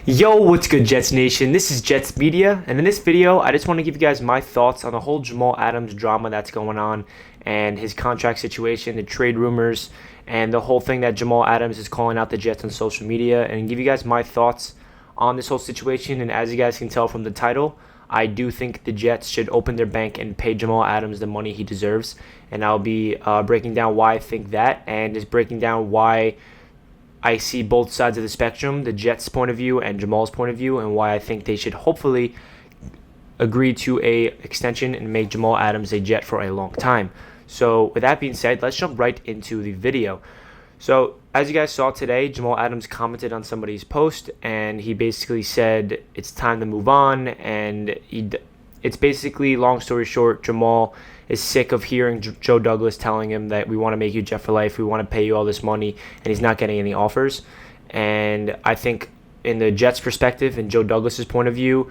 Yo, what's good, Jets Nation? This is Jets Media, and in this video, I just want to give you guys my thoughts on the whole Jamal Adams drama that's going on and his contract situation, the trade rumors, and the whole thing that Jamal Adams is calling out the Jets on social media, and give you guys my thoughts on this whole situation. And as you guys can tell from the title, I do think the Jets should open their bank and pay Jamal Adams the money he deserves, and I'll be breaking down why I think that, and just breaking down why I see both sides of the spectrum, the Jets' point of view and Jamal's point of view, and why I think they should hopefully agree to a extension and make Jamal Adams a Jet for a long time. So with that being said, let's jump right into the video. So as you guys saw today, Jamal Adams commented on somebody's post, and he basically said it's time to move on, and it's basically, long story short, Jamal is sick of hearing Joe Douglas telling him that we want to make you Jet for life, we want to pay you all this money, and he's not getting any offers. And I think in the Jets' perspective and Joe Douglas's point of view,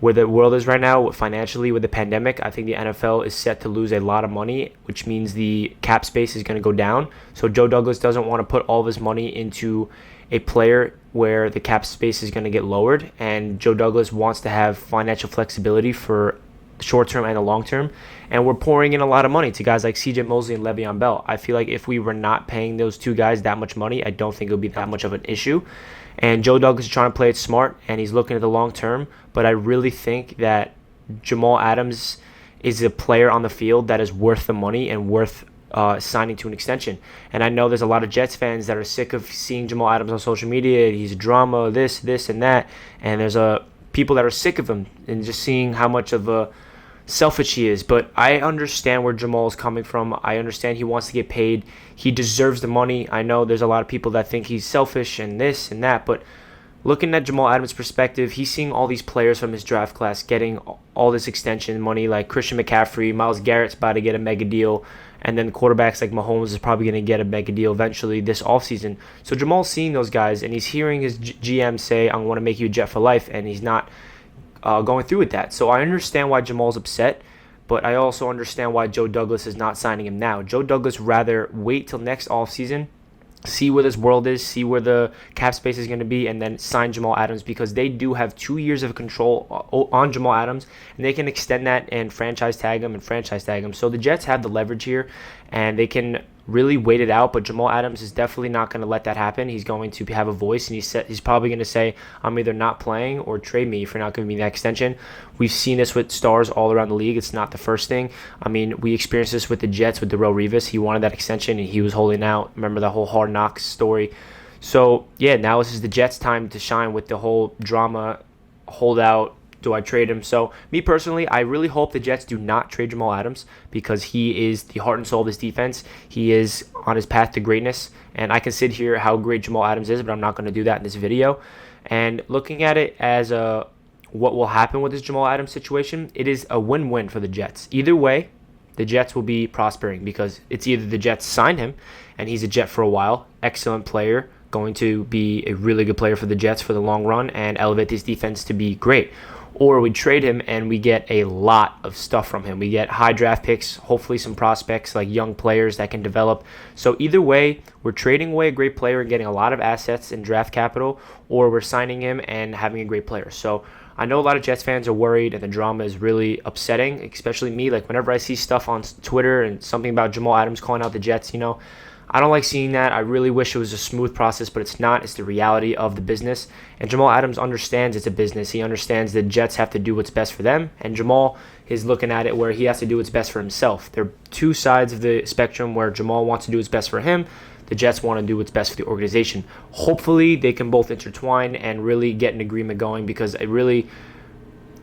where the world is right now financially with the pandemic, I think the NFL is set to lose a lot of money, which means the cap space is going to go down. So Joe Douglas doesn't want to put all of his money into a player where the cap space is going to get lowered, and Joe Douglas wants to have financial flexibility for short term and the long term, and we're pouring in a lot of money to guys like CJ Mosley and Le'Veon Bell. I feel like if we were not paying those two guys that much money, I don't think it would be that much of an issue. And Joe Douglas is trying to play it smart, and he's looking at the long term, but I really think that Jamal Adams is a player on the field that is worth the money and worth signing to an extension. And I know there's a lot of Jets fans that are sick of seeing Jamal Adams on social media. He's drama, this, and that. And there's people that are sick of him and just seeing how much of a selfish he is. But I understand where Jamal is coming from. I understand he wants to get paid. He deserves the money. I know there's a lot of people that think he's selfish and this and that, but looking at Jamal Adams' perspective, he's seeing all these players from his draft class getting all this extension money, like Christian McCaffrey, Myles Garrett's about to get a mega deal, and then quarterbacks like Mahomes is probably going to get a mega deal eventually this offseason. So Jamal's seeing those guys, and he's hearing his GM say, I want to make you a Jet for life, and he's not going through with that. So I understand why Jamal's upset, but I also understand why Joe Douglas is not signing him now. Joe Douglas rather wait till next offseason, see where this world is, see where the cap space is going to be, and then sign Jamal Adams, because they do have 2 years of control on Jamal Adams, and they can extend that and franchise tag him. So the Jets have the leverage here, and they can really wait it out, but Jamal Adams is definitely not going to let that happen. He's going to have a voice, and he's probably going to say, I'm either not playing or trade me if you're not going to be that extension. We've seen this with stars all around the league. It's not the first thing. I mean, we experienced this with the Jets with Darrelle Revis. He wanted that extension, and he was holding out. Remember the whole Hard Knocks story? So, yeah, now this is the Jets' time to shine with the whole drama, holdout, do I trade him? So, me personally, I really hope the Jets do not trade Jamal Adams, because he is the heart and soul of this defense. He is on his path to greatness, and I can sit here how great Jamal Adams is, but I'm not going to do that in this video. And looking at it as what will happen with this Jamal Adams situation, it is a win-win for the Jets. Either way, the Jets will be prospering, because it's either the Jets sign him, and he's a Jet for a while, excellent player, going to be a really good player for the Jets for the long run, and elevate this defense to be great. Or we trade him and we get a lot of stuff from him. We get high draft picks, hopefully some prospects like young players that can develop. So either way, we're trading away a great player and getting a lot of assets and draft capital, or we're signing him and having a great player. So I know a lot of Jets fans are worried, and the drama is really upsetting, especially me. Like whenever I see stuff on Twitter and something about Jamal Adams calling out the Jets, I don't like seeing that. I really wish it was a smooth process, but it's not. It's the reality of the business. And Jamal Adams understands it's a business. He understands the Jets have to do what's best for them, and Jamal is looking at it where he has to do what's best for himself. There are two sides of the spectrum where Jamal wants to do what's best for him. The Jets want to do what's best for the organization. Hopefully, they can both intertwine and really get an agreement going, because I really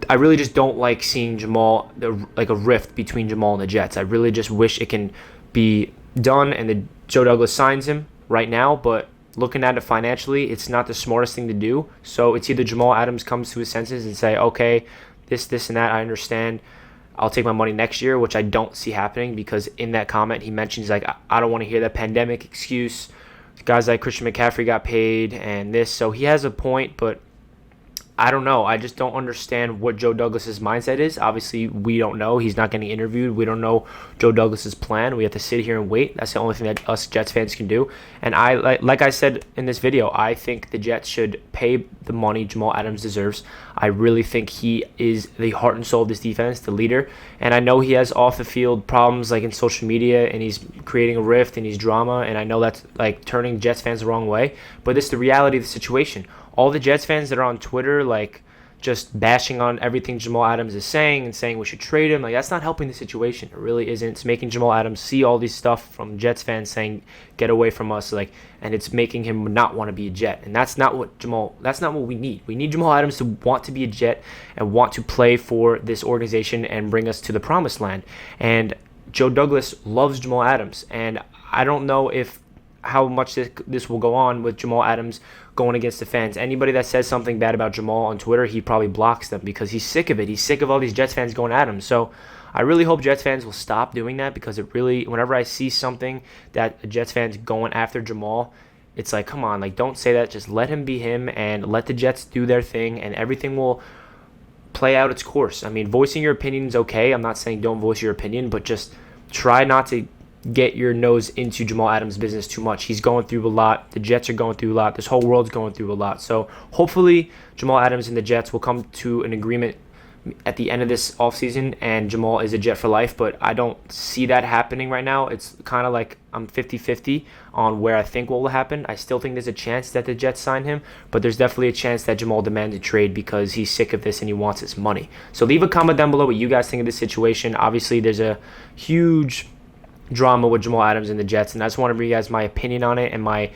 just don't like seeing Jamal, like a rift between Jamal and the Jets. I really just wish it can be done and the Joe Douglas signs him right now, but looking at it financially, it's not the smartest thing to do. So it's either Jamal Adams comes to his senses and say, okay, this, and that, I understand. I'll take my money next year, which I don't see happening, because in that comment he mentions, like, I don't want to hear that pandemic excuse. Guys like Christian McCaffrey got paid and this. So he has a point, but I don't know. I just don't understand what Joe Douglas's mindset is. Obviously, we don't know. He's not getting interviewed. We don't know Joe Douglas's plan. We have to sit here and wait. That's the only thing that us Jets fans can do. And like I said in this video, I think the Jets should pay the money Jamal Adams deserves. I really think he is the heart and soul of this defense, the leader. And I know he has off the field problems like in social media, and he's creating a rift and he's drama. And I know that's like turning Jets fans the wrong way. But it's the reality of the situation. All the Jets fans that are on Twitter, like, just bashing on everything Jamal Adams is saying and saying we should trade him, like, that's not helping the situation. It really isn't. It's making Jamal Adams see all these stuff from Jets fans saying, get away from us, like, and it's making him not want to be a Jet. And that's not what we need. We need Jamal Adams to want to be a Jet and want to play for this organization and bring us to the promised land. And Joe Douglas loves Jamal Adams, and I don't know how much this will go on with Jamal Adams going against the fans. Anybody that says something bad about Jamal on Twitter, he probably blocks them because he's sick of it. He's sick of all these Jets fans going at him. So I really hope Jets fans will stop doing that, because it really, whenever I see something that a Jets fan's going after Jamal, it's like, come on, like, don't say that. Just let him be him and let the Jets do their thing, and everything will play out its course. I mean, voicing your opinion is okay. I'm not saying don't voice your opinion, but just try not to get your nose into Jamal Adams' business too much. He's going through a lot. The Jets are going through a lot. This whole world's going through a lot. So hopefully Jamal Adams and the Jets will come to an agreement at the end of this offseason, and Jamal is a Jet for life, but I don't see that happening right now. It's kind of like I'm 50-50 on where I think what will happen. I still think there's a chance that the Jets sign him, but there's definitely a chance that Jamal demands a trade because he's sick of this and he wants his money. So leave a comment down below what you guys think of this situation. Obviously, there's a huge drama with Jamal Adams and the Jets, and I just want to bring you guys my opinion on it and my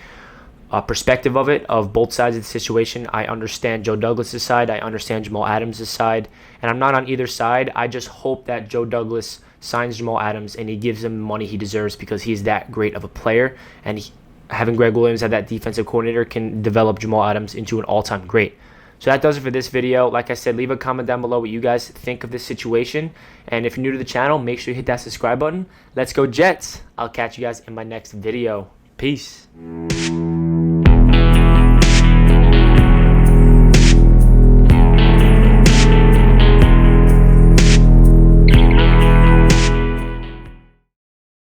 perspective of it, of both sides of the situation. I understand Joe Douglas's side, I understand Jamal Adams' side, and I'm not on either side. I just hope that Joe Douglas signs Jamal Adams and he gives him the money he deserves, because he's that great of a player, and having Greg Williams as that defensive coordinator can develop Jamal Adams into an all-time great. So that does it for this video. Like I said, leave a comment down below what you guys think of this situation. And if you're new to the channel, make sure you hit that subscribe button. Let's go Jets. I'll catch you guys in my next video. Peace.